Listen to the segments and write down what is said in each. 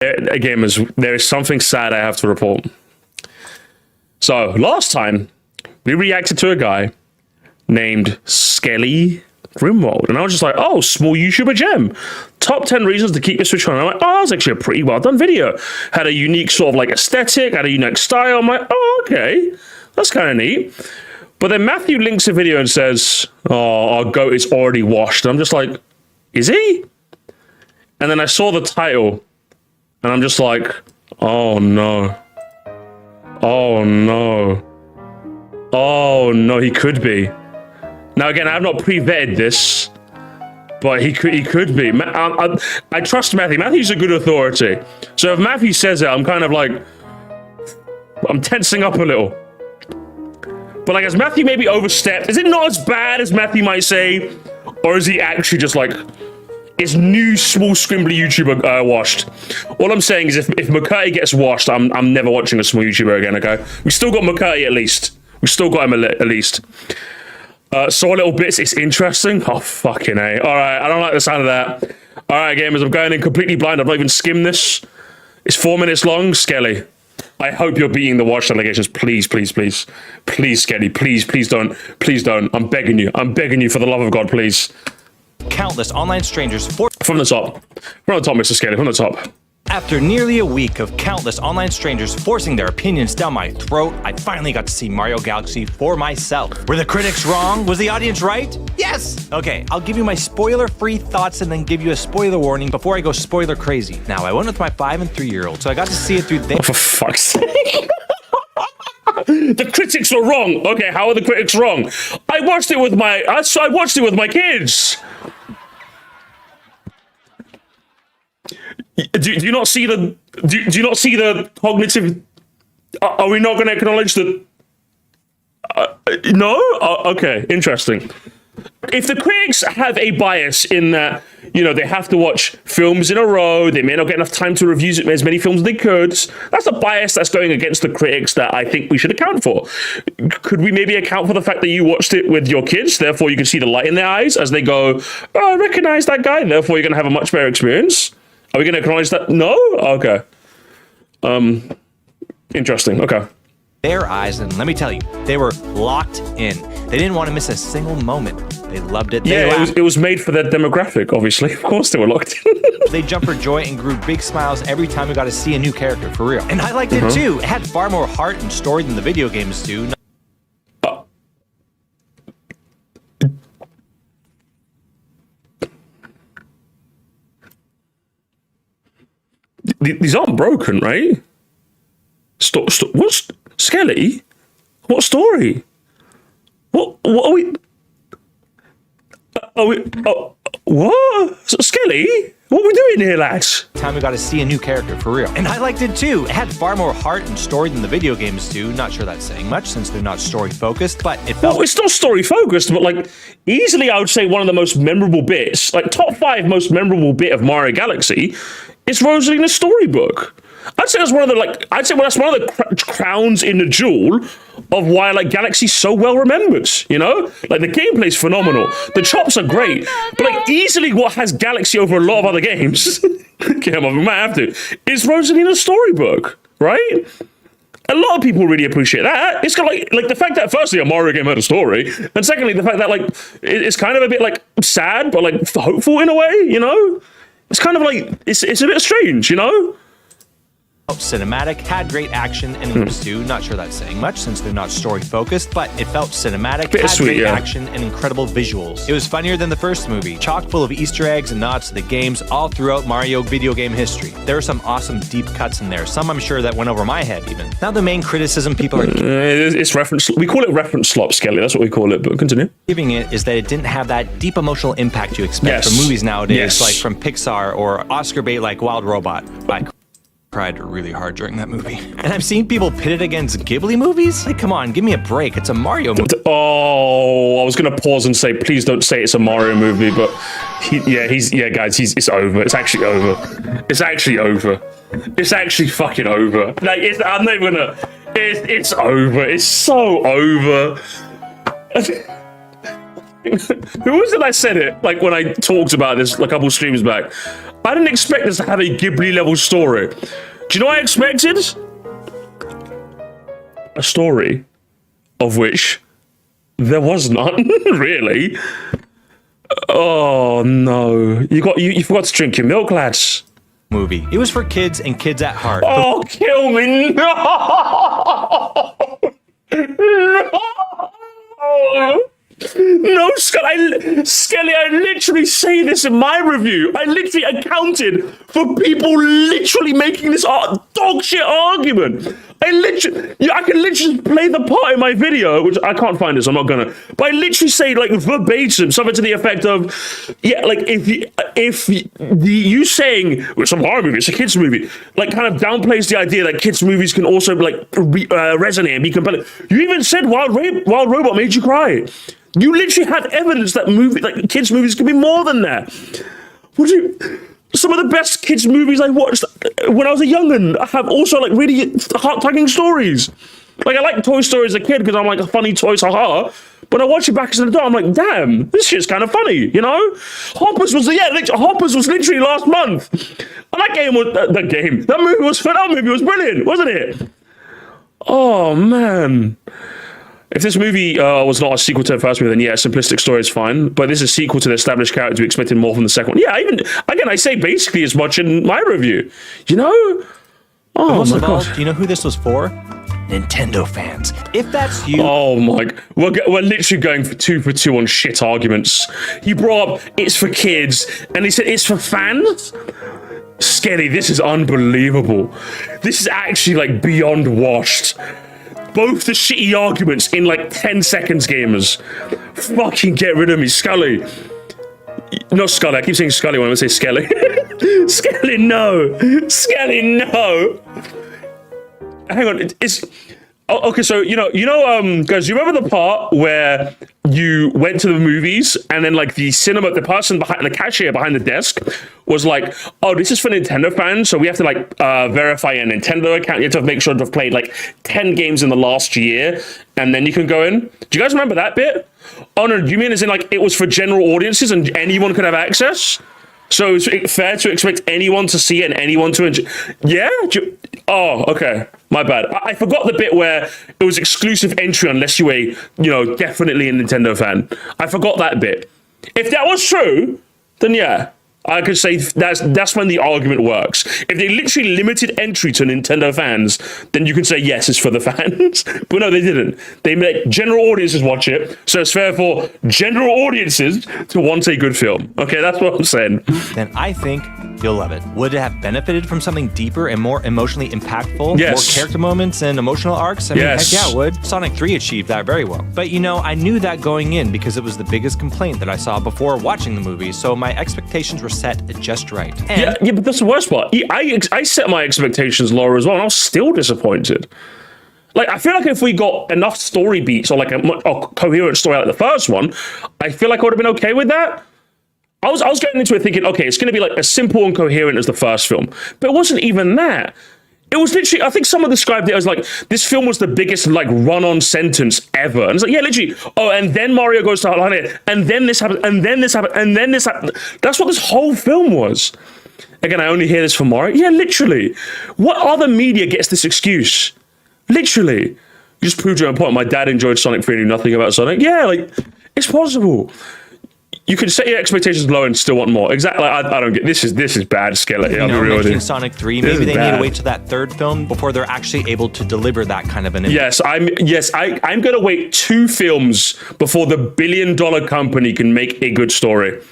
Gamers, there is something sad I have to report. So, last time, we reacted to a guy named Skelly Grimwald, and I was just like, oh, small YouTuber gem. Top 10 reasons to keep your Switch on. I'm like, oh, that was actually a pretty well done video. Had a unique sort of like aesthetic, had a unique style. I'm like, oh, okay, that's kind of neat. But then Matthew links a video and says, oh, our goat is already washed. And I'm just like, is he? And then I saw the title, and I'm just like, oh no. Oh no. Oh no, he could be. Now again, I have not pre-vetted this, but he could be. I trust Matthew. Matthew's a good authority. So if Matthew says it, I'm kind of like, I'm tensing up a little. But like, has Matthew maybe overstepped? Is it not as bad as Matthew might say? Or is he actually just like, is new small scrimbly YouTuber washed? All I'm saying is if McCurdy gets washed, I'm never watching a small YouTuber again, okay? We still got McCurdy at least. We still got him at least. Saw little bits, it's interesting. Oh, fucking A. All right, I don't like the sound of that. All right, gamers, I'm going in completely blind. I've not even skimmed this. It's 4 minutes long. Skelly, I hope you're beating the watch allegations. Please, please, please. Please, Skelly, please, please don't. Please don't. I'm begging you. I'm begging you for the love of God, please. Countless online strangers from the top. From the top, Mr. Skelly, from the top. After nearly a week of countless online strangers forcing their opinions down my throat, I finally got to see Mario Galaxy for myself. Were the critics wrong? Was the audience right? Yes! Okay, I'll give you my spoiler-free thoughts and then give you a spoiler warning before I go spoiler crazy. Now, I went with my 5- and 3-year-old, so I got to see it through their— Oh, for fuck's sake. The critics were wrong. Okay, how are the critics wrong? I watched it with my kids. Do you not see the do you not see the cognitive? Are we not going to acknowledge that? No. Okay, interesting. If the critics have a bias in that, you know, they have to watch films in a row, they may not get enough time to review as many films as they could. That's a bias that's going against the critics that I think we should account for. Could we maybe account for the fact that you watched it with your kids, therefore you can see the light in their eyes as they go, oh, I recognize that guy, therefore you're going to have a much better experience? Are we going to acknowledge that? No? Okay. Interesting. Okay. Their eyes, and let me tell you, they were locked in. They didn't want to miss a single moment. They loved it. It was made for their demographic, obviously. Of course they were locked in. They jumped for joy and grew big smiles every time we got to see a new character, for real. And I liked it too. It had far more heart and story than the video games do. These aren't broken, right? What's Skelly? What story? What are we? What? Skelly? What are we doing here, lads? Time we got to see a new character, for real. And I liked it too. It had far more heart and story than the video games do. Not sure that's saying much since they're not story focused, but it felt— Well, it's not story focused, but like easily I would say one of the most memorable bits, like top 5 most memorable bit of Mario Galaxy, is Rosalina's storybook. I'd say that's one of the that's one of the crowns in the jewel of why like Galaxy's so well remembered. You know, like the gameplay's phenomenal, the chops are great, but like easily what has Galaxy over a lot of other games, okay, we might have to, is Rosalina's storybook, right? A lot of people really appreciate that. It's got like the fact that firstly a Mario game had a story, and secondly the fact that like it's kind of a bit like sad but like hopeful in a way. You know, it's kind of like it's a bit strange. You know. Cinematic, had great action and games too. Not sure that's saying much since they're not story focused, but it felt cinematic, had great action and incredible visuals. It was funnier than the first movie, chock full of Easter eggs and nods to the games all throughout Mario video game history. There are some awesome deep cuts in there, some I'm sure that went over my head even. Now the main criticism people are it's reference, we call it reference slop, Skelly, that's what we call it, but continue. Giving it is that it didn't have that deep emotional impact you expect from movies nowadays, like from Pixar or Oscar bait like Wild Robot. I cried really hard during that movie. And I've seen people pit it against Ghibli movies. Like, come on, give me a break. It's a Mario movie. Oh, I was gonna pause and say, please don't say it's a Mario movie, but guys, it's over. It's actually over. It's actually over. It's actually fucking over. Like, I'm not even gonna. It's over. It's so over. Who was it I said it? Like when I talked about this a couple streams back. I didn't expect this to have a Ghibli level story. Do you know what I expected? A story of which there was none, really. Oh no. You forgot to drink your milk, lads. Movie. It was for kids and kids at heart. Oh, kill me. No! No, Skelly, I literally say this in my review. I literally accounted for people literally making this dog shit argument. I can literally play the part in my video, which I can't find it, so I'm not gonna. But I literally say like verbatim something to the effect of, yeah, like if you saying it's a horror movie, it's a kids movie, like kind of downplays the idea that kids movies can also like resonate and be compelling. You even said Wild Robot made you cry. You literally had evidence that kids movies can be more than that. Some of the best kids movies I watched when I was a young'un have also like really heart-tugging stories. Like I like Toy Story as a kid because I'm like a funny toys, haha. But I watch it back as an adult, I'm like, damn, this shit's kind of funny, you know? Hoppers was literally last month. And that movie was brilliant, wasn't it? Oh man. If this movie was not a sequel to the first movie, then yeah, a simplistic story is fine. But this is a sequel to the established character. We expected more from the second one. Yeah, I say basically as much in my review. You know? Oh most my of all, god! Do you know who this was for? Nintendo fans. If that's you. Oh my! We're literally going for two on shit arguments. He brought up it's for kids, and he said it's for fans. Skelly, this is unbelievable. This is actually like beyond washed. Both the shitty arguments in like 10 seconds, gamers. Fucking get rid of me, Scully. Not Scully, I keep saying Scully when I say Skelly. Skelly, no. Skelly, no. Hang on, okay, so guys, you remember the part where you went to the movies and then like the person behind the cashier behind the desk was like, oh, this is for Nintendo fans, so we have to like verify a Nintendo account. You have to make sure to have played like 10 games in the last year and then you can go in. Do you guys remember that bit? Oh no, do you mean as in like it was for general audiences and anyone could have access? So it's fair to expect anyone to see it and anyone to enjoy. Yeah? Oh, okay. My bad. I forgot the bit where it was exclusive entry unless you were, definitely a Nintendo fan. I forgot that bit. If that was true, then yeah. I could say that's when the argument works. If they literally limited entry to Nintendo fans, then you can say yes, it's for the fans. But no, they didn't. They made general audiences watch it, so it's fair for general audiences to want a good film. Okay, that's what I'm saying. Then I think you'll love it. Would it have benefited from something deeper and more emotionally impactful? Yes. More character moments and emotional arcs? I mean, heck yeah, it would. Sonic 3 achieved that very well. But I knew that going in because it was the biggest complaint that I saw before watching the movie, so my expectations were set just right. And yeah, but that's the worst part. I set my expectations lower as well, and I was still disappointed. Like, I feel like if we got enough story beats or like a coherent story like the first one, I feel like I would have been okay with that. I was going into it thinking, okay, it's going to be like as simple and coherent as the first film, but it wasn't even that. It was literally, I think someone described it as like, this film was the biggest like run-on sentence ever. And it's like, yeah, literally, oh, and then Mario goes to Hotline, and then this happened, and then this happened, and then this happened. That's what this whole film was. Again, I only hear this from Mario. Yeah, literally. What other media gets this excuse? Literally. You just proved your own point. My dad enjoyed Sonic 3 and knew nothing about Sonic. Yeah, like, it's possible. You can set your expectations low and still want more. Exactly. I don't get this. Is bad, Skillet. I'll be real with you. Sonic 3. Maybe they need to wait to that third film before they're actually able to deliver that kind of an image. I'm going to wait 2 films before the billion-dollar company can make a good story.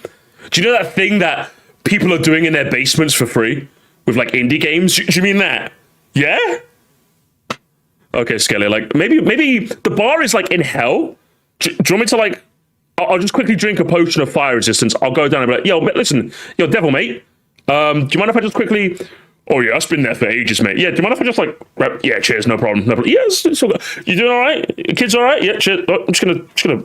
Do you know that thing that people are doing in their basements for free with like indie games? Do you mean that? Yeah. Okay, Skelly. Like maybe the bar is like in hell. Do you want me to like? I'll just quickly drink a potion of fire resistance. I'll go down and be like, yo, listen, yo, devil, mate. Do you mind if I just quickly... Oh, yeah, I've been there for ages, mate. Yeah, do you mind if I just, like... Yeah, cheers, no problem. No problem. Yes, it's all good. You doing all right? Kids all right? Yeah, cheers. Oh, I'm just gonna...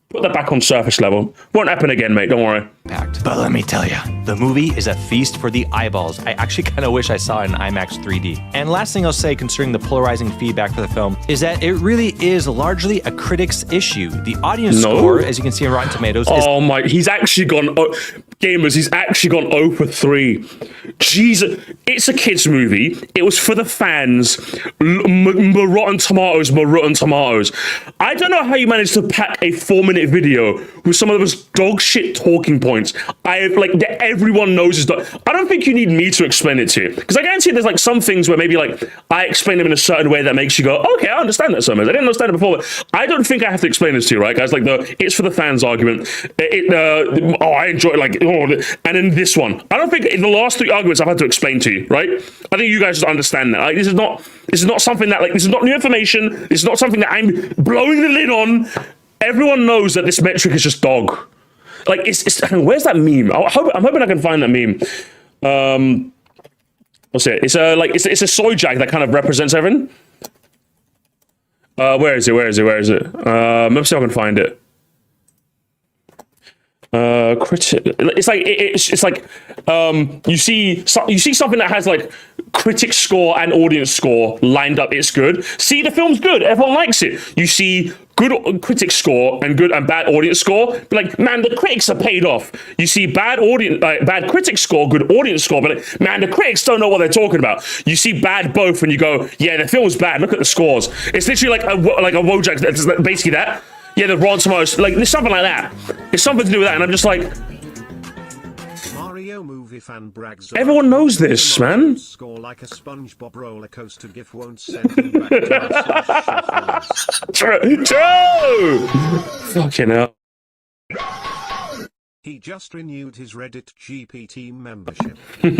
Put that back on surface level. Won't happen again, mate. Don't worry. Packed. But let me tell you, the movie is a feast for the eyeballs. I actually kind of wish I saw it in IMAX 3D. And last thing I'll say concerning the polarizing feedback for the film is that it really is largely a critic's issue. The audience score, as you can see on Rotten Tomatoes, oh my, he's actually gone, gamers, he's actually gone 0 for 3. Jesus, it's a kids movie. It was for the fans. Rotten Tomatoes. I don't know how you managed to pack a 4-minute video with some of those dog shit talking points. Everyone knows is dog. I don't think you need me to explain it to you, because I guarantee there's like some things where maybe like I explain them in a certain way that makes you go, okay, I understand that. Sometimes I didn't understand it before, but I don't think I have to explain this to you, right, guys? Like it's for the fans argument. I enjoy it, like, and then this one. I don't think in the last 3 arguments I've had to explain to you, right? I think you guys just understand that. Like, this is not something that, like, this is not new information. This is not something that I'm blowing the lid on. Everyone knows that this metric is just dog. Like, it's where's that meme? I'm hoping I can find that meme. What's it? It's a soy jack that kind of represents everything. Where is it? Let me see if I can find it. It's like you see something that has like critic score and audience score lined up. It's good. See, the film's good. Everyone likes it. You see good critic score and good and bad audience score. But like, man, the critics are paid off. You see bad critic score, good audience score. But like, man, the critics don't know what they're talking about. You see bad both, and you go, yeah, the film's bad. Look at the scores. It's literally like a Wojak. It's basically that. Yeah, the Rotten Tomatoes, like, there's something like that. It's something to do with that, and I'm just like, Mario movie fan brags. Everyone knows this, man. Score like a SpongeBob roller coaster gif won't send him back to True! Fucking hell. He just renewed his Reddit GPT membership. Look,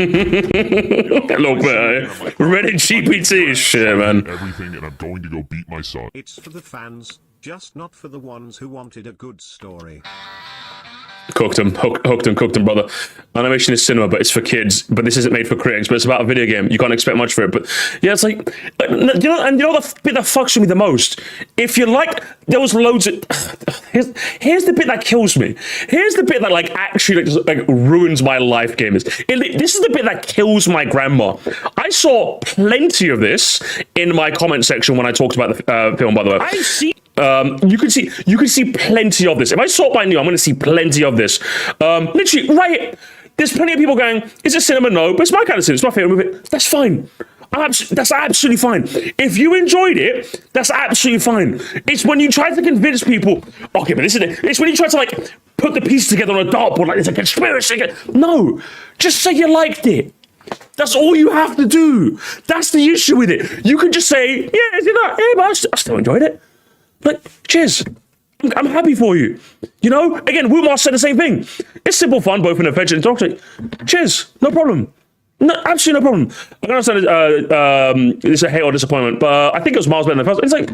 man, Reddit GPT is shit, man. Everything, and I'm going to go beat my son. It's for the fans, just not for the ones who wanted a good story. Hooked him, brother. Animation is cinema, but it's for kids. But this isn't made for critics. But it's about a video game. You can't expect much for it. But yeah, it's like, you know the bit that fucks with me the most. If you like, there was loads of. Here's the bit that kills me. Here's the bit that like actually like ruins my life, gamers. This is the bit that kills my grandma. I saw plenty of this in my comment section when I talked about the film. By the way, I see. You can see plenty of this. If I sort by new, I'm going to see plenty of this. Literally, right. There's plenty of people going, is it cinema? No, but it's my kind of cinema. It's my favorite movie. That's fine. That's absolutely fine. If you enjoyed it, that's absolutely fine. It's when you try to convince people, okay, but this is it. It's when you try to like put the pieces together on a dartboard like it's a conspiracy. No, just say you liked it. That's all you have to do. That's the issue with it. You can just say, yeah, is it not? Yeah, but I still enjoyed it. Like, cheers. I'm happy for you. You know, again, Woomar said the same thing. It's simple fun, both in adventure and toxic. Cheers, no problem. No, absolutely no problem. I can understand it's a hate or disappointment, but I think it was miles better than the first. It's like,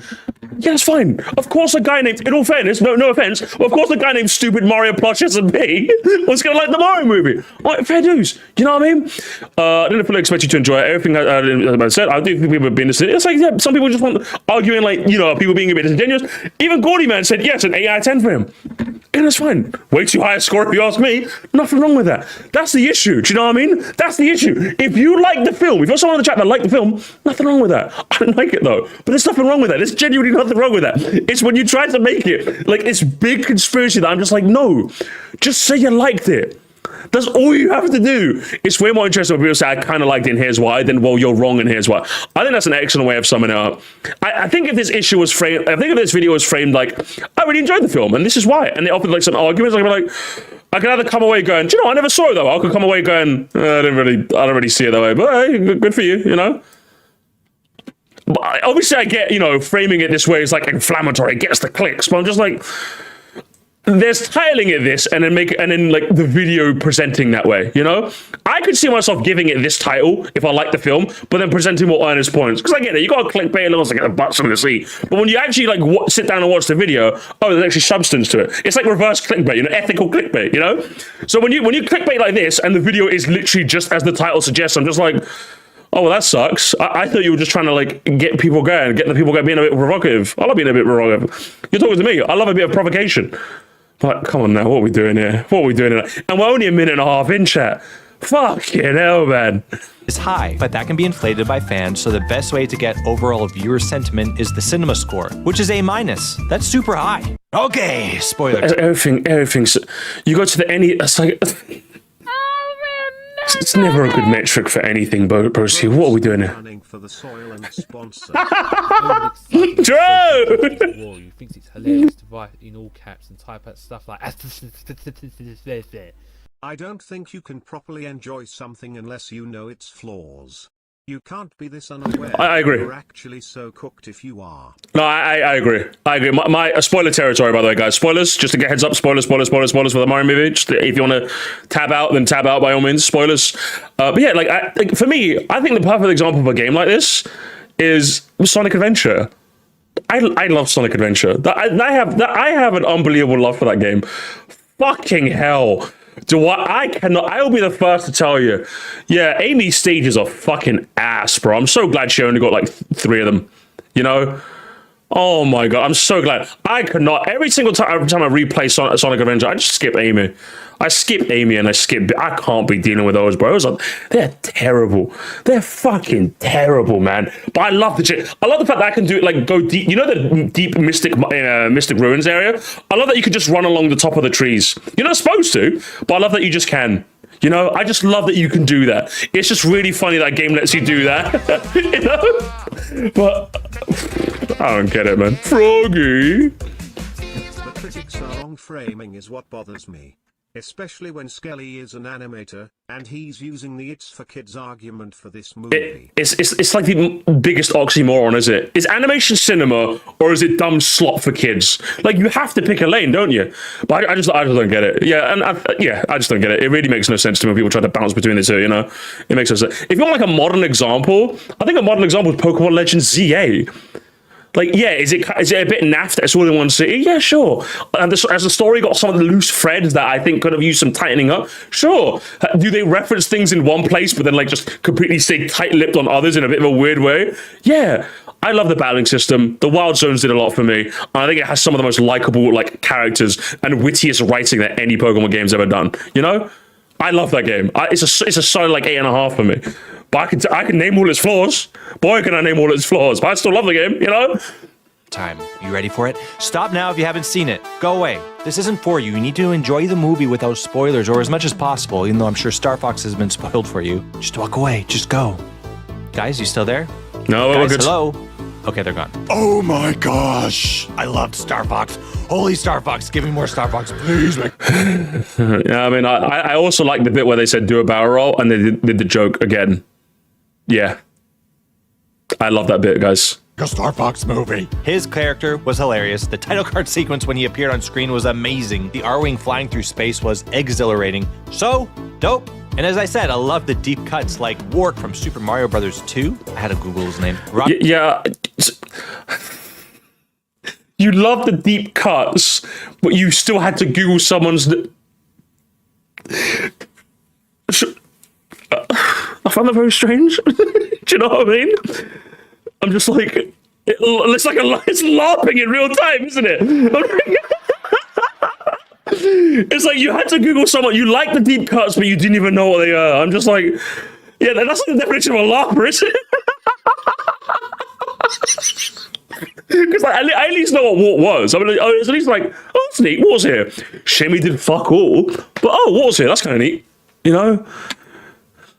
yeah, it's fine. Of course, a guy named, in all fairness, no offense, well, of course, a guy named Stupid Mario Plush S&P was going to like the Mario movie. Like, fair dues. You know what I mean? I didn't fully expect you to enjoy everything I said. I do think people have been interested. It's like, yeah, some people just want arguing, like, you know, people being a bit disingenuous. Even Gordy Man said, yes, an 8 out of 10 for him. And that's fine. Way too high a score if you ask me. Nothing wrong with that. That's the issue. Do you know what I mean? That's the issue. If you like the film, if you're someone in the chat that liked the film, nothing wrong with that. I didn't like it though. But there's nothing wrong with that. There's genuinely nothing wrong with that. It's when you try to make it like this big conspiracy that I'm just like, no, just say you liked it. That's all you have to do. It's way more interesting when people say, I kind of liked it and here's why, then, well, you're wrong and here's why. I think that's an excellent way of summing it up. I think if this issue was framed, I think if this video was framed like, I really enjoyed the film and this is why, and they offered like some arguments, I could either come away going, do you know, I never saw it though. I could come away going, I don't really see it that way, but hey, good for you, you know? But obviously I get, you know, framing it this way is like inflammatory, it gets the clicks, but I'm just like, there's titling it this and then like the video presenting that way, you know? I could see myself giving it this title if I like the film, but then presenting more earnest points. Because I get it, you got to clickbait a little to get the butts from the seat. But when you actually like sit down and watch the video, oh, there's actually substance to it. It's like reverse clickbait, you know, ethical clickbait, you know? So when you clickbait like this and the video is literally just as the title suggests, I'm just like, Oh, well, that sucks. I thought you were just trying to like get people going, get the people going, being a bit provocative. I love being a bit provocative. You're talking to me. I love a bit of provocation. But come on now, what are we doing here? What are we doing here? And we're only a minute and a half in, chat. Fucking hell, man. Is high, but that can be inflated by fans, so the best way to get overall viewer sentiment is the cinema score, which is A-. That's super high. Okay, spoilers. Everything's... You go to the any... It's like... It's never a good metric for anything, Broski. What are we doing here? For the soil and sponsor. Joe! You think it's hilarious to write in all caps and type out stuff like I don't think you can properly enjoy something unless you know its flaws. You can't be this unaware. I agree. You're actually so cooked if you are. No, I agree. I agree. My spoiler territory, by the way, guys. Spoilers, just to get heads up. Spoilers for the Mario movie. Just if you want to tab out, then tab out by all means. Spoilers. But yeah, like for me, I think the perfect example of a game like this is Sonic Adventure. I love Sonic Adventure. I have an unbelievable love for that game. Fucking hell. I will be the first to tell you. Yeah, Amy's stages are fucking ass, bro. I'm so glad she only got like 3 of them. You know? Oh my god, I'm so glad. I could not. Every time I replay Sonic Adventure, I just skip Amy. I skip Amy and I can't be dealing with those, bro. They're terrible. They're fucking terrible, man. But I love the fact that I can do it, like, go deep. You know the deep Mystic Ruins area? I love that you can just run along the top of the trees. You're not supposed to, but I love that you just can. You know, I just love that you can do that. It's just really funny that game lets you do that. You know? But I don't get it, man. Froggy. The critics are wrong. Framing is what bothers me. Especially when Skelly is an animator, and he's using the "it's for kids" argument for this movie. It's like the biggest oxymoron, is it? Is animation cinema, or is it dumb slop for kids? Like, you have to pick a lane, don't you? But I just don't get it. Yeah, and I just don't get it. It really makes no sense to me when people try to bounce between the two, you know? It makes no sense. If you want like a modern example, I think a modern example is Pokemon Legends ZA. Like, yeah, is it a bit naff that it's all in one city? Yeah, sure. And as the story got some of the loose threads that I think could have used some tightening up? Sure. Do they reference things in one place, but then like just completely stay tight-lipped on others in a bit of a weird way? Yeah. I love the battling system. The Wild Zones did a lot for me. And I think it has some of the most likable like characters and wittiest writing that any Pokemon game's ever done. You know? I love that game. It's a solid like 8.5 for me. But I can name all its flaws. Boy, can I name all its flaws. But I still love the game, you know? Time. You ready for it? Stop now if you haven't seen it. Go away. This isn't for you. You need to enjoy the movie without spoilers, or as much as possible, even though I'm sure Star Fox has been spoiled for you. Just walk away. Just go. Guys, you still there? No, Guys, we're good. hello? Okay, they're gone. Oh my gosh! I loved Star Fox. Holy Star Fox, give me more Star Fox, please. Yeah, I mean, I also like the bit where they said do a barrel roll, and they did the joke again. Yeah. I love that bit, guys. A Star Fox movie. His character was hilarious. The title card sequence when he appeared on screen was amazing. The R-Wing flying through space was exhilarating. So dope. And as I said, I love the deep cuts like Wark from Super Mario Bros. 2. I had to Google his name. Yeah. You love the deep cuts, but you still had to Google someone's... I found that very strange. Do you know what I mean? I'm just like, it looks like it's LARPing in real time, isn't it? It's like you had to Google someone, you like the deep cuts, but you didn't even know what they are. I'm just like, yeah, that's not the definition of a LARPer, is it? Because like, I at least know what Wart was. I mean, it's at least like, oh, that's neat, Wart's here. Shame he did fuck all, but oh, Wart's here, that's kind of neat, you know?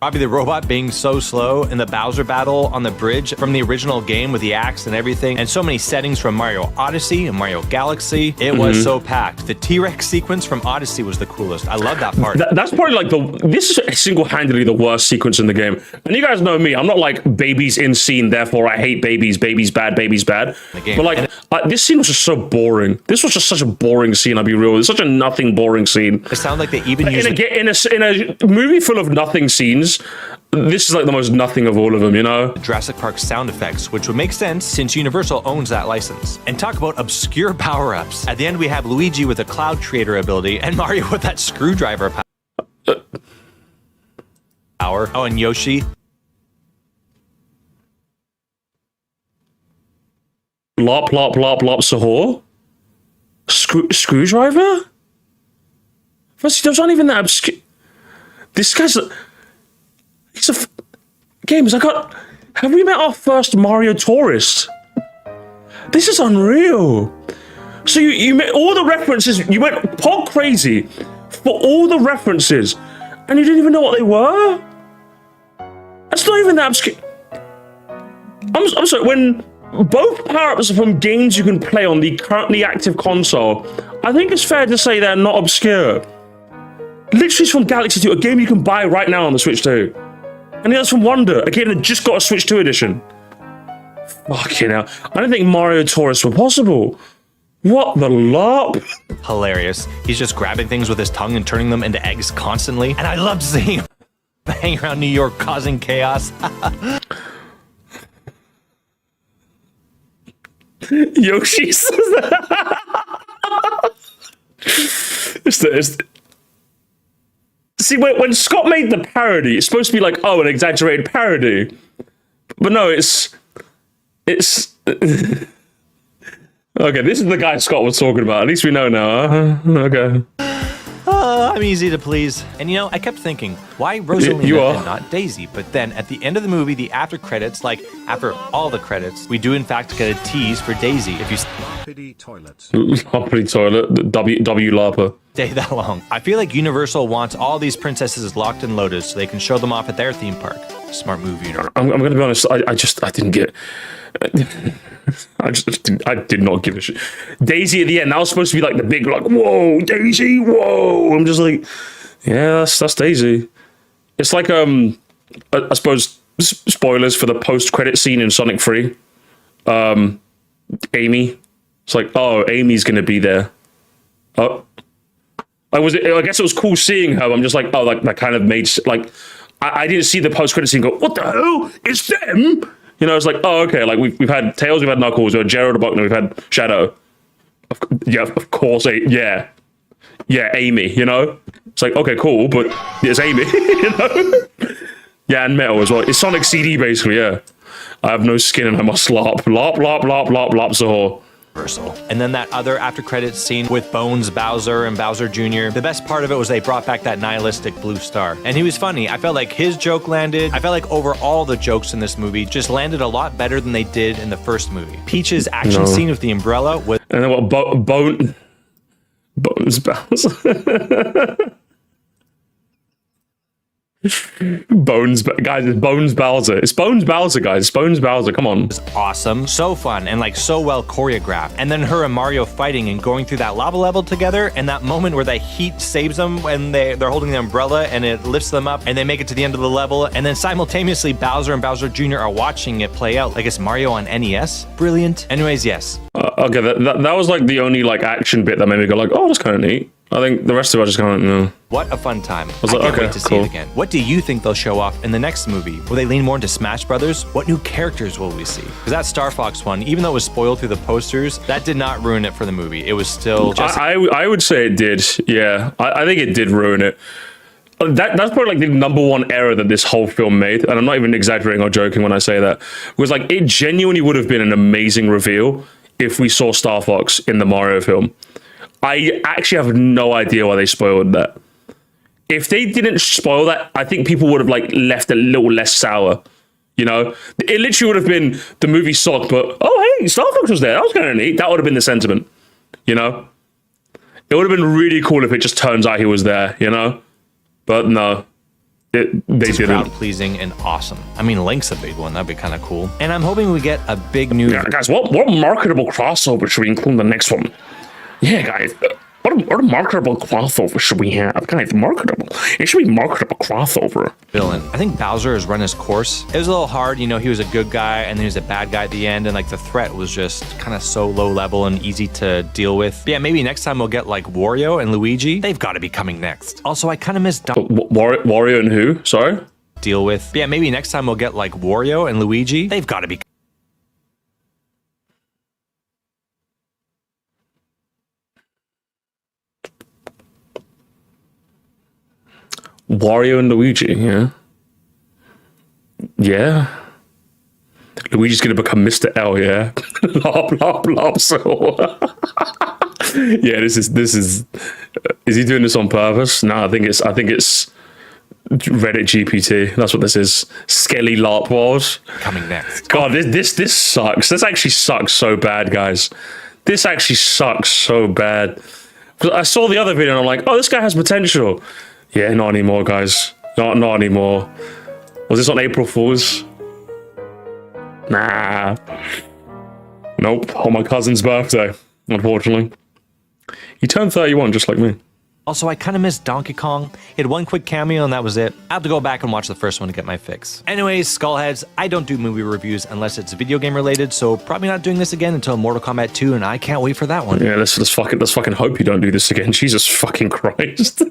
Robbie the Robot being so slow, and the Bowser battle on the bridge from the original game with the axe and everything, and so many settings from Mario Odyssey and Mario Galaxy. It was so packed. The T-Rex sequence from Odyssey was the coolest. I love that part. That's probably like this is single-handedly the worst sequence in the game. And you guys know me, I'm not like babies in scene, therefore I hate babies, babies bad. But like, this scene was just so boring. This was just such a boring scene, I'll be real. It's such a nothing boring scene. It sounds like they even used in a movie full of nothing scenes, this is like the most nothing of all of them, you know? Jurassic Park sound effects, which would make sense since Universal owns that license. And talk about obscure power-ups. At the end, we have Luigi with a Cloud Creator ability and Mario with that screwdriver power. Oh, and Yoshi. Lop, lop, lop, lop, sahor? Screwdriver? First, those aren't even that obscure. This guy's... He's a... Games, have we met our first Mario tourist? This is unreal. So you met all the references, you went pot crazy for all the references, and you didn't even know what they were? That's not even that obscure. I'm sorry, when both power-ups are from games you can play on the currently active console, I think it's fair to say they're not obscure. Literally it's from Galaxy 2, a game you can buy right now on the Switch 2. And that's from Wonder, a game that just got a Switch 2 edition. Fucking hell. I don't think Mario Tourists were possible. What the lop? Hilarious. He's just grabbing things with his tongue and turning them into eggs constantly. And I loved seeing him hang around New York causing chaos. Yoshi's. See, when Scott made the parody, it's supposed to be like, oh, an exaggerated parody. But no, it's... Okay, this is the guy Scott was talking about. At least we know now, huh? Okay. I'm easy to please. And you know, I kept thinking, why Rosalina and not Daisy? But then at the end of the movie, the after credits, like after all the credits, we do in fact get a tease for Daisy. If you Loppity toilet. Loppity toilet. W Larper. Stay that long. I feel like Universal wants all these princesses locked and loaded so they can show them off at their theme park. Smart move, Universal. I'm going to be honest. I didn't get... I did not give a shit. Daisy at the end, that was supposed to be like the big, like, whoa, Daisy, whoa. I'm just like, yeah, that's Daisy. It's like, I suppose, spoilers for the post-credit scene in Sonic 3. Amy. It's like, oh, Amy's going to be there. Oh. I guess it was cool seeing her. I'm just like, oh, like, that kind of made, like, I didn't see the post-credit scene go, what the hell? It's them? You know, it's like, oh, okay, like we've had Tails, we've had Knuckles, we've had Gerald Buckner, we've had Shadow. Of course, yeah, Amy, you know? It's like, okay, cool, but it's Amy, you know? Yeah, and Metal as well. It's Sonic CD, basically, yeah. I have no skin and I must lop, Sahor. And then that other after credits scene with Bones, Bowser, and Bowser Jr. The best part of it was they brought back that nihilistic blue star. And he was funny. I felt like his joke landed. I felt like overall the jokes in this movie just landed a lot better than they did in the first movie. Peach's action scene with the umbrella was... And then what, Bones, Bowser. Guys, it's Bones Bowser. It's Bones Bowser, guys. It's Bones Bowser. Come on. Awesome. So fun and like so well choreographed. And then her and Mario fighting and going through that lava level together, and that moment where the heat saves them when they're holding the umbrella and it lifts them up and they make it to the end of the level, and then simultaneously Bowser and Bowser Jr. are watching it play out like it's Mario on NES. Brilliant. Anyways, yes. Okay, that was like the only like action bit that made me go like, oh, that's kind of neat. I think the rest of it I just kind of, no. What a fun time. I like, can't okay, wait to see cool. it again. What do you think they'll show off in the next movie? Will they lean more into Smash Brothers? What new characters will we see? Because that Star Fox one, even though it was spoiled through the posters, that did not ruin it for the movie. It was still just... I would say it did, yeah. I think it did ruin it. That's probably like the #1 error that this whole film made, and I'm not even exaggerating or joking when I say that. Was like, it genuinely would have been an amazing reveal if we saw Star Fox in the Mario film. I actually have no idea why they spoiled that. If they didn't spoil that, I think people would have like left a little less sour. You know, it literally would have been the movie sucked, but oh hey, Star Fox was there. That was kind of neat. That would have been the sentiment. You know, it would have been really cool if it just turns out he was there. You know, but no. They didn't. Crowd pleasing and awesome. I mean, Link's a big one. That'd be kind of cool. And I'm hoping we get a big new... Yeah, guys, what marketable crossover should we include in the next one? Yeah, guys, what a marketable crossover should we have? Guys, marketable. It should be marketable crossover. Villain. I think Bowser has run his course. It was a little hard, you know, he was a good guy and then he was a bad guy at the end, and like the threat was just kind of so low level and easy to deal with. But yeah, maybe next time we'll get like Wario and Luigi. They've got to be coming next. Also, I kind of miss Wario and who? Sorry? Deal with. But yeah, maybe next time we'll get like Wario and Luigi. They've got to be... Wario and Luigi, yeah. Yeah. Luigi's gonna become Mr. L, yeah. Lop, lop, lop, so. Yeah, this is. Is he doing this on purpose? No, I think it's Reddit GPT. That's what this is. Skelly LARP Wars. Coming next. God, this sucks. This actually sucks so bad, guys. This actually sucks so bad. I saw the other video and I'm like, oh, this guy has potential. Yeah, not anymore, guys. Not anymore. Was this on April Fool's? Nah. Nope. On my cousin's birthday, unfortunately. He turned 31 just like me. Also, I kind of missed Donkey Kong. He had one quick cameo and that was it. I have to go back and watch the first one to get my fix. Anyways, Skullheads, I don't do movie reviews unless it's video game related, so probably not doing this again until Mortal Kombat 2, and I can't wait for that one. Yeah, let's fucking hope you don't do this again. Jesus fucking Christ.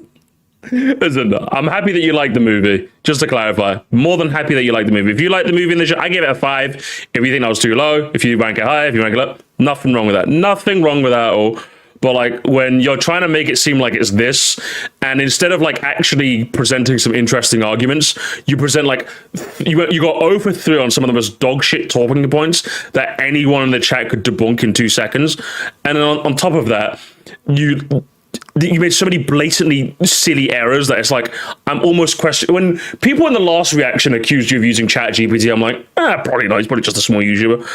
Listen, I'm happy that you like the movie. Just to clarify, more than happy that you like the movie. If you like the movie in the show, I give it a 5. If you think that was too low, if you rank it high, if you rank it low, nothing wrong with that. Nothing wrong with that at all. But like when you're trying to make it seem like it's this, and instead of like actually presenting some interesting arguments, you present like you got 0 for 3 on some of the most dog shit talking points that anyone in the chat could debunk in 2 seconds. And then on top of that, you made so many blatantly silly errors that it's like I'm almost questioning. When people in the last reaction accused you of using ChatGPT, I'm like, probably not. He's probably just a small YouTuber.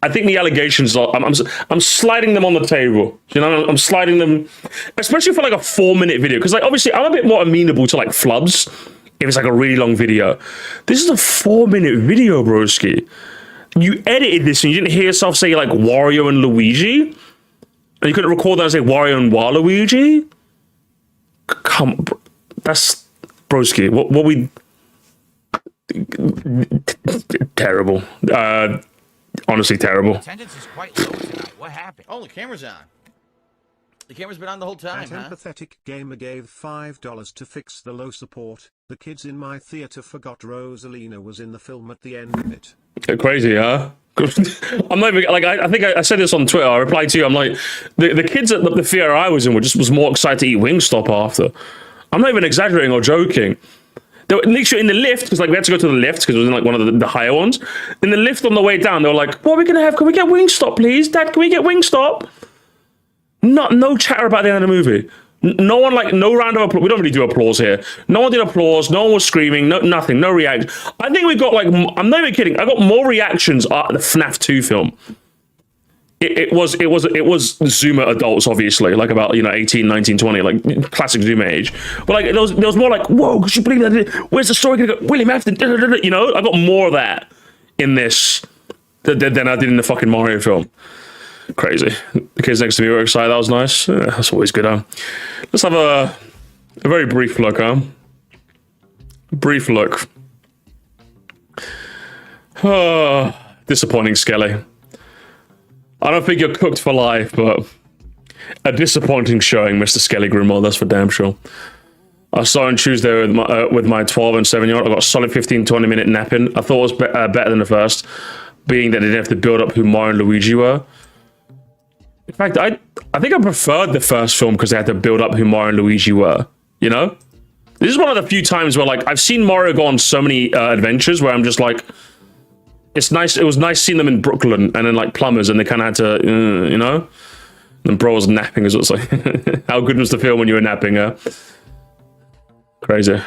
I think the allegations are, I'm sliding them on the table. You know, I'm sliding them, especially for like a 4-minute video. Because like, obviously I'm a bit more amenable to like flubs if it's like a really long video. This is a 4-minute video, broski. You edited this and you didn't hear yourself say like Wario and Luigi? And you couldn't record that and say Wario and Waluigi? Come on, that's, broski, what we, terrible. Honestly, terrible. Attendance is quite low tonight. What happened? Oh, the camera's on. The camera's been on the whole time, That empathetic gamer gave $5 to fix the low support. The kids in my theater forgot Rosalina was in the film at the end of it. Crazy, huh? I'm not even, like, I think I said this on Twitter. I replied to you. I'm like, the kids at the theater I was in was more excited to eat Wingstop after. I'm not even exaggerating or joking. They were literally in the lift, because like we had to go to the lift because it was in like one of the higher ones. In the lift on the way down, they were like, what are we gonna have? Can we get Wingstop, please? Dad, can we get Wingstop? No chatter about the end of the movie. No one, like, no round of applause. We don't really do applause here. No one did applause. No one was screaming. No, nothing. No reaction. I think we got like, I'm not even kidding. I got more reactions at the FNAF 2 film. It was Zoomer adults, obviously, like about, 18, 19, 20, like classic Zoomer age. But like there was more like, whoa, could you believe that? Where's the story gonna go? William Afton, I got more of that in this than I did in the fucking Mario film. Crazy. The kids next to me were excited. That was nice. Yeah, that's always good, huh? Let's have a very brief look, huh? Brief look. Oh, disappointing, Skelly. I don't think you're cooked for life, but a disappointing showing, Mr. Skelly Grimwald, that's for damn sure. I saw on Tuesday with my 12 and 7-year-old. I got a solid 15-20 minute napping. I thought it was better than the first, being that they didn't have to build up who Mario and Luigi were. In fact, I think I preferred the first film because they had to build up who Mario and Luigi were, you know? This is one of the few times where, like, I've seen Mario go on so many adventures where I'm just like, it's nice. It was nice seeing them in Brooklyn and then like plumbers, and they kind of had to, And bro was napping as well. It's like, how good was the film when you were napping? Crazy.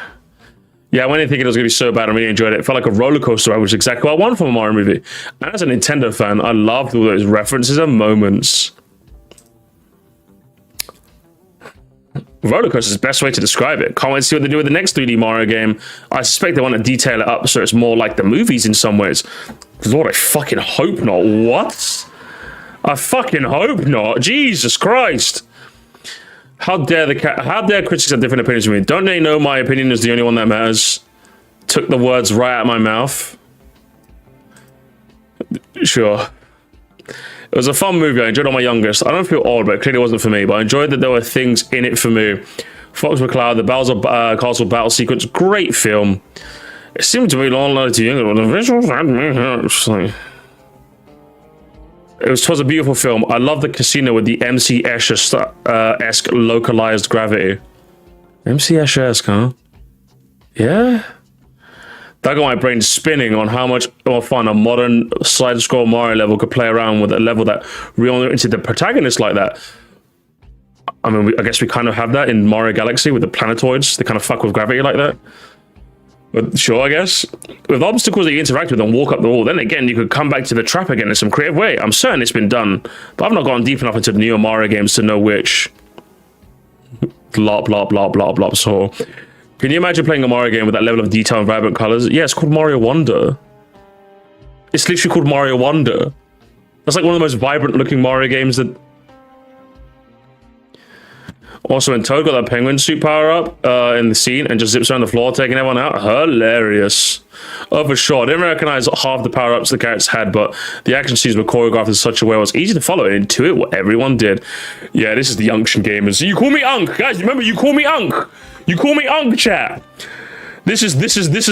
Yeah, I went in thinking it was gonna be so bad. I really enjoyed it. It felt like a roller coaster ride, which is exactly what I want from a Mario movie. And as a Nintendo fan, I loved all those references and moments. Roller coaster is the best way to describe it. Can't wait to see what they do with the next 3D Mario game. I suspect they want to detail it up so it's more like the movies in some ways. Lord, I fucking hope not. What? I fucking hope not. Jesus Christ. How dare critics have different opinions from me? Don't they know my opinion is the only one that matters? Took the words right out of my mouth. Sure. It was a fun movie. I enjoyed it on my youngest. I don't feel old, but it clearly wasn't for me. But I enjoyed that there were things in it for me. Fox McCloud, the Bowser Castle battle sequence, great film. It seemed to be long too younger, but the visuals had me hurt. Twas a beautiful film. I love the casino with the MC Escher-esque localized gravity. MC Escher-esque, huh? Yeah? That got my brain spinning on how much more fun a modern side-scroll Mario level could play around with a level that reoriented the protagonist like that. I mean, I guess we kind of have that in Mario Galaxy with the planetoids. They kind of fuck with gravity like that. But sure, I guess. With obstacles that you interact with and walk up the wall, then again, you could come back to the trap again in some creative way. I'm certain it's been done, but I've not gone deep enough into the newer Mario games to know which. Blah, blah, blah, blah, blah. So, can you imagine playing a Mario game with that level of detail and vibrant colors? Yeah, it's called Mario Wonder. It's literally called Mario Wonder. That's like one of the most vibrant looking Mario games that... Also, when Toad got that penguin suit power up in the scene and just zips around the floor, taking everyone out, hilarious. Oh, for sure. I didn't recognize half the power ups the characters had, but the action scenes were choreographed in such a way it was easy to follow and intuit what everyone did. Yeah, this is the Unction gamers. You call me Unk, guys. Remember, you call me Unk. You call me Unk, chat. This is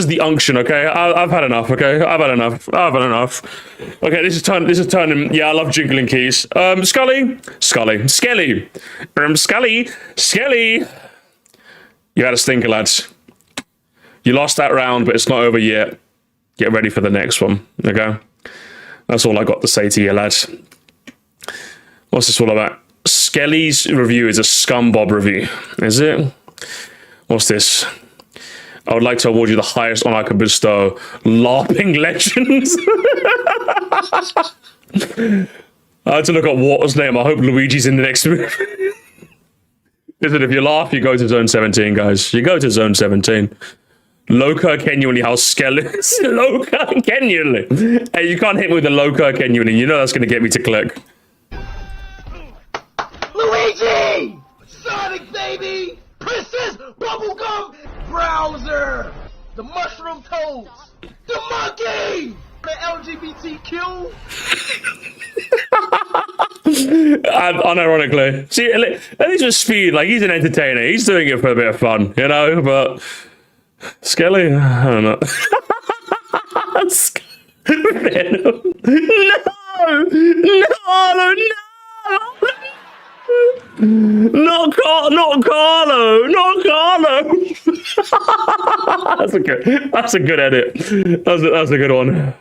the Unction. Okay, I've had enough. Okay, I've had enough. Okay, this is turning. Yeah, I love jingling keys. Skelly. You had a stinker, lads. You lost that round, but it's not over yet. Get ready for the next one. Okay, that's all I got to say to you, lads. What's this all about? Skelly's review is a scumbob review. Is it? What's this? I would like to award you the highest honor I can bestow. LARPing Legends. I had to look up Water's name. I hope Luigi's in the next movie. Listen, if you laugh, you go to Zone 17, guys. You go to Zone 17. Loca genuinely how Skelly is. Loca genuinely. Hey, you can't hit me with the Loca genuinely. You know that's going to get me to click. Luigi! Sonic, baby! Princess Bubblegum! Browser! The Mushroom Toads! The Monkey! The LGBTQ! And unironically. See, at least with Speed, like, he's an entertainer. He's doing it for a bit of fun, you know? But Skelly? I don't know. No! Not Carlo! That's a good edit. That's a good one.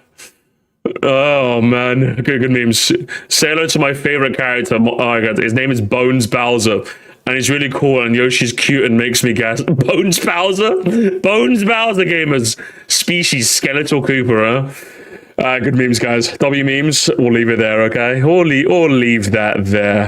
Oh man, good memes. Say hello to my favorite character. Oh my god, his name is Bones Bowser, and he's really cool. And Yoshi's cute and makes me gas. Bones Bowser, gamers. Species skeletal Cooper. Huh? Good memes, guys. W memes. We'll leave it there, okay? Or leave that there.